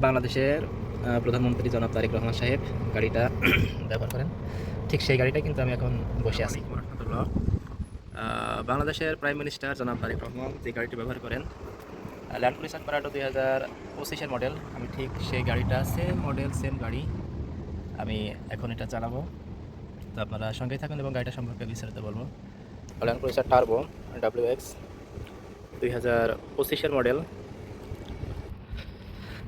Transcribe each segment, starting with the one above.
বাংলাদেশের প্রধানমন্ত্রী জনাব তারেক রহমান সাহেব গাড়িটা ব্যবহার করেন, ঠিক সেই গাড়িটাই কিন্তু আমি এখন বসে আছি। বাংলাদেশের প্রাইম মিনিস্টার জনাব তারেক রহমান যে গাড়িটি ব্যবহার করেন, ল্যান্ড ক্রুজার প্রাডো 2025-এর মডেল, আমি ঠিক সেই গাড়িটা সেম মডেল সেম গাড়ি আমি এখন এটা চালাবো। তো আপনারা সঙ্গেই থাকুন এবং গাড়িটা সম্পর্কে বিস্তারিত বলবো। ল্যান্ড ক্রুজার টার্বো WX 2025-এর মডেল।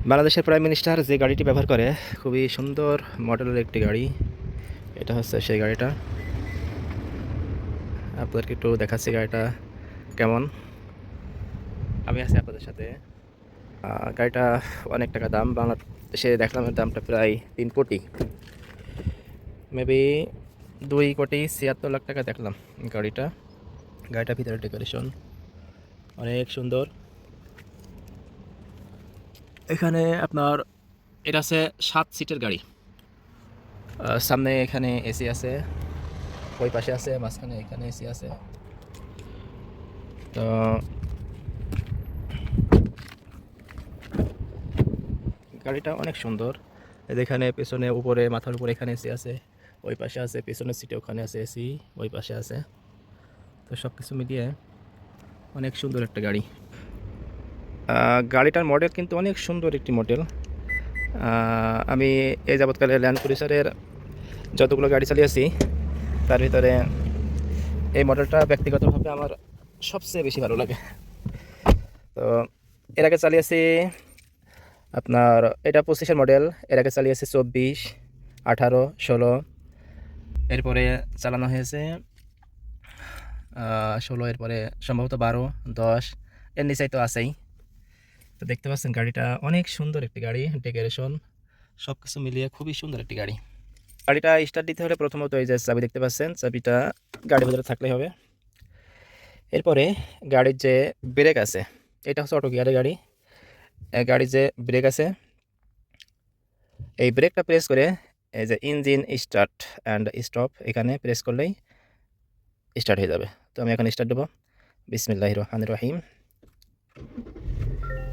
বাংলাদেশের প্রাইম মিনিস্টার যে গাড়িটি ব্যবহার করে, খুবই সুন্দর মডেলের একটি গাড়ি। এটা হচ্ছে সেই গাড়িটা, আপনাদেরকে একটু দেখাচ্ছি গাড়িটা কেমন। আমি আছি আপনাদের সাথে। গাড়িটা অনেক টাকা দাম, বাংলাদেশে দেখলাম এর দামটা প্রায় 3 কোটি, মেবি 2,76,00,000 টাকা দেখলাম গাড়িটা ভিতরে ডেকোরেশন অনেক সুন্দর। এখানে আপনার এটা আছে 7 সিটের গাড়ি। সামনে এখানে এসি আছে, ওই পাশে আছে, মাঝখানে এখানে এসি আছে। তো গাড়িটা অনেক সুন্দর। এখানে পেছনে উপরে মাথার উপরে এখানে এসি আছে, ওই পাশে আছে, পেছনের সিটে ওখানে আছে এসি, ওই পাশে আছে। তো সব কিছু মিলিয়ে অনেক সুন্দর একটা গাড়ি। গাড়িটার মডেল কিন্তু অনেক সুন্দর একটি মডেল। আমি এই যাবৎকালে ল্যান্ড ক্রুজারের যতগুলো গাড়ি চালিয়েছি তার ভিতরে এই মডেলটা ব্যক্তিগতভাবে আমার সবচেয়ে বেশি ভালো লাগে। তো এর আগে চালিয়েছি আপনার এটা 25-এর মডেল, এর আগে চালিয়েছি 24, 18, 16, এরপরে চালানো হয়েছে 16, এরপরে সম্ভবত 12, 10, এর নিচেই তো আছেই। তো দেখতে পাচ্ছেন গাড়িটা অনেক সুন্দর একটি গাড়ি, ডেকোরেশন সব কিছু মিলিয়ে খুবই সুন্দর একটি গাড়ি। গাড়িটা স্টার্ট দিতে হলে প্রথমত এই যে চাবি দেখতে পাচ্ছেন, চাবিটা গাড়ির ভিতরে থাকলেই হবে। এরপরে গাড়ির যে ব্রেক আছে, এটা হচ্ছে অটো গিয়ারের গাড়ি। গাড়ির যে ব্রেক আছে, এই ব্রেকটা প্রেস করে এই যে ইঞ্জিন স্টার্ট অ্যান্ড স্টপ, এখানে প্রেস করলেই স্টার্ট হয়ে যাবে। তো আমি এখন স্টার্ট দেবো। বিসমিল্লাহির রহমানির রহিম।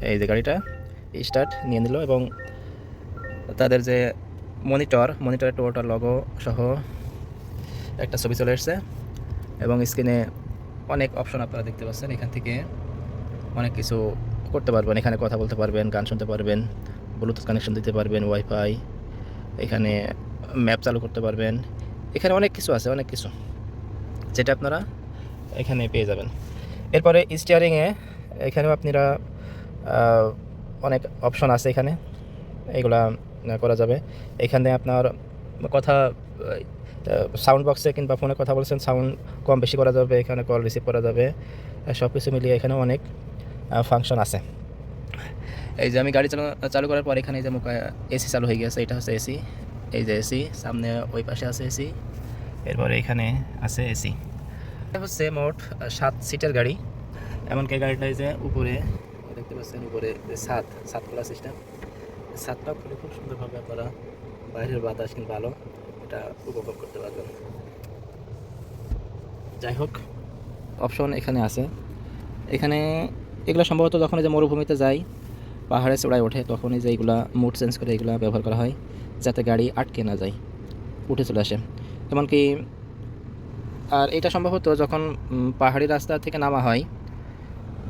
এই যে গাড়িটা স্টার্ট নিয়ে নিল এবং তাদের যে মনিটরে টোটাল লগো সহ একটা ছবি চলে এসছে এবং স্ক্রিনে অনেক অপশন আপনারা দেখতে পাচ্ছেন। এখান থেকে অনেক কিছু করতে পারবেন, এখানে কথা বলতে পারবেন, গান শুনতে পারবেন, ব্লুটুথ কানেকশন দিতে পারবেন, ওয়াইফাই, এখানে ম্যাপ চালু করতে পারবেন। এখানে অনেক কিছু আছে, অনেক কিছু যেটা আপনারা এখানে পেয়ে যাবেন। এরপরে স্টিয়ারিংয়ে এখানেও আপনারা অনেক অপশন আছে, এখানে এগুলা করা যাবে। এখানে আপনার কথা সাউন্ড বক্সে কিংবা ফোনে কথা বলছেন, সাউন্ড কম বেশি করা যাবে, এখানে কল রিসিভ করা যাবে, সব কিছু মিলিয়ে এখানে অনেক ফাংশন আছে। এই যে আমি গাড়ি চালু করার পর এখানে যে এসি চালু হয়ে গেছে, এটা হচ্ছে এসি। এই যে এসি, সামনে ওই পাশে আছে এসি, এরপরে এখানে আছে এসি। এটা হচ্ছে মোট 7 সিটের গাড়ি। এমনকি গাড়িটাই যে উপরে দেখতে পাচ্ছেন, উপরে ছাদ খোলা সিস্টেম, ছাদটাও খুলে খুব সুন্দরভাবে আপনারা বাইরের বাতাস কিংবা আলো এটা উপভোগ করতে পারবেন। যাই হোক, অপশন এখানে আছে। এখানে এগুলো সম্ভবত যখন যে মরুভূমিতে যায়, পাহাড়ে চড়ায় ওঠে, তখনই যে এইগুলা মুড চেঞ্জ করে এগুলো ব্যবহার করা হয়, যাতে গাড়ি আটকে না যায়, উঠে চলে আসে। এমনকি আর এটা সম্ভবত যখন পাহাড়ি রাস্তা থেকে নামা হয়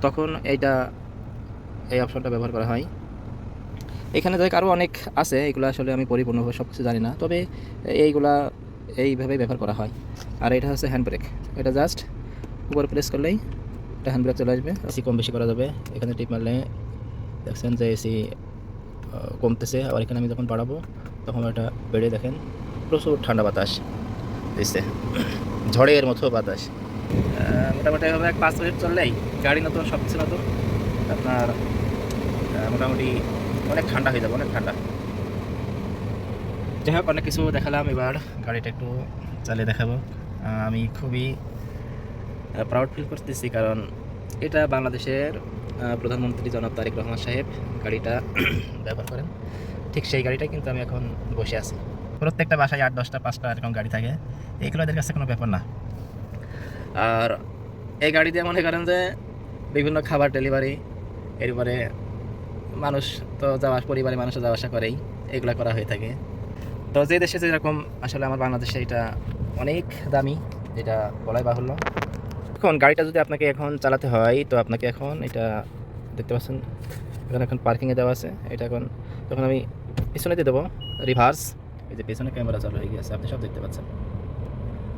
তখন এই অপশনটা ব্যবহার করা হয়। এখানে দেখ আরও অনেক আছে, এগুলো আসলে আমি পরিপূর্ণভাবে সব কিছু জানি না, তবে এইভাবেই ব্যবহার করা হয়। আর এটা হচ্ছে হ্যান্ড ব্রেক, এটা জাস্ট উপরে প্রেস করলেই এটা হ্যান্ড ব্রেক চলে আসবে। এসি কম বেশি করা যাবে, এখানে টিপ মারলে দেখছেন যে এসি কমতেছে, আবার এখানে আমি যখন বাড়াবো তখন এটা বেড়ে দেখেন প্রচুর ঠান্ডা বাতাস দিচ্ছে, ঝড়ের মতো বাতাস। মোটামুটি এভাবে 5 মিনিট চললেই গাড়ি নতুন, সব কিছু নতুন, আপনার মোটামুটি অনেক ঠান্ডা হয়ে যাবে, অনেক ঠান্ডা। যাই হোক, অনেক কিছু দেখালাম, এবার গাড়িটা একটু চালিয়ে দেখাবো। আমি খুবই প্রাউড ফিল করতেছি, কারণ এটা বাংলাদেশের প্রধানমন্ত্রী জনাব তারেক রহমান সাহেব গাড়িটা ব্যবহার করেন, ঠিক সেই গাড়িটাই কিন্তু আমি এখন বসে আছি। প্রত্যেকটা বাসায় 8, 10টা, 5টা এরকম গাড়ি থাকে, এইগুলো এদের কাছে কোনো ব্যাপার না। আর এই গাড়ি দিয়ে মনে করেন যে বিভিন্ন খাবার ডেলিভারি, এরপরে মানুষ তো পরিবারের মানুষও যাওয়া আসা করেই, এগুলা করা হয়ে থাকে। তো যে দেশে যেরকম, আসলে আমার বাংলাদেশে এটা অনেক দামি, যেটা বলাই বাহুল্য। এখন গাড়িটা যদি আপনাকে এখন চালাতে হয়, তো আপনাকে এখন এটা দেখতে পাচ্ছেন এখানে এখন পার্কিংয়ে দেওয়া আছে। এটা এখন যখন আমি পিছনে দিয়ে দেবো রিভার্স, এই যে পেছনে ক্যামেরা চালু হয়ে গেছে, আপনি সব দেখতে পাচ্ছেন।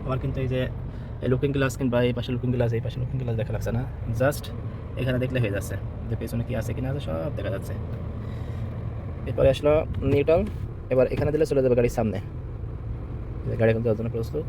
আমার কিন্তু এই যে লুকিং গ্লাস কিংবা এই পাশে লুকিং গ্লাস, এই পাশে লুকিং গ্লাস দেখা লাগছে না, জাস্ট এখানে দেখলে হয়ে যাচ্ছে যে পেছনে কি আছে কিনা আছে সব দেখা যাচ্ছে। এরপরে আসলো নিউট্রাল, এবার এখানে দিলে চলে যাবে গাড়ির সামনে। গাড়ি এখন যাওয়ার জন্য প্রস্তুত।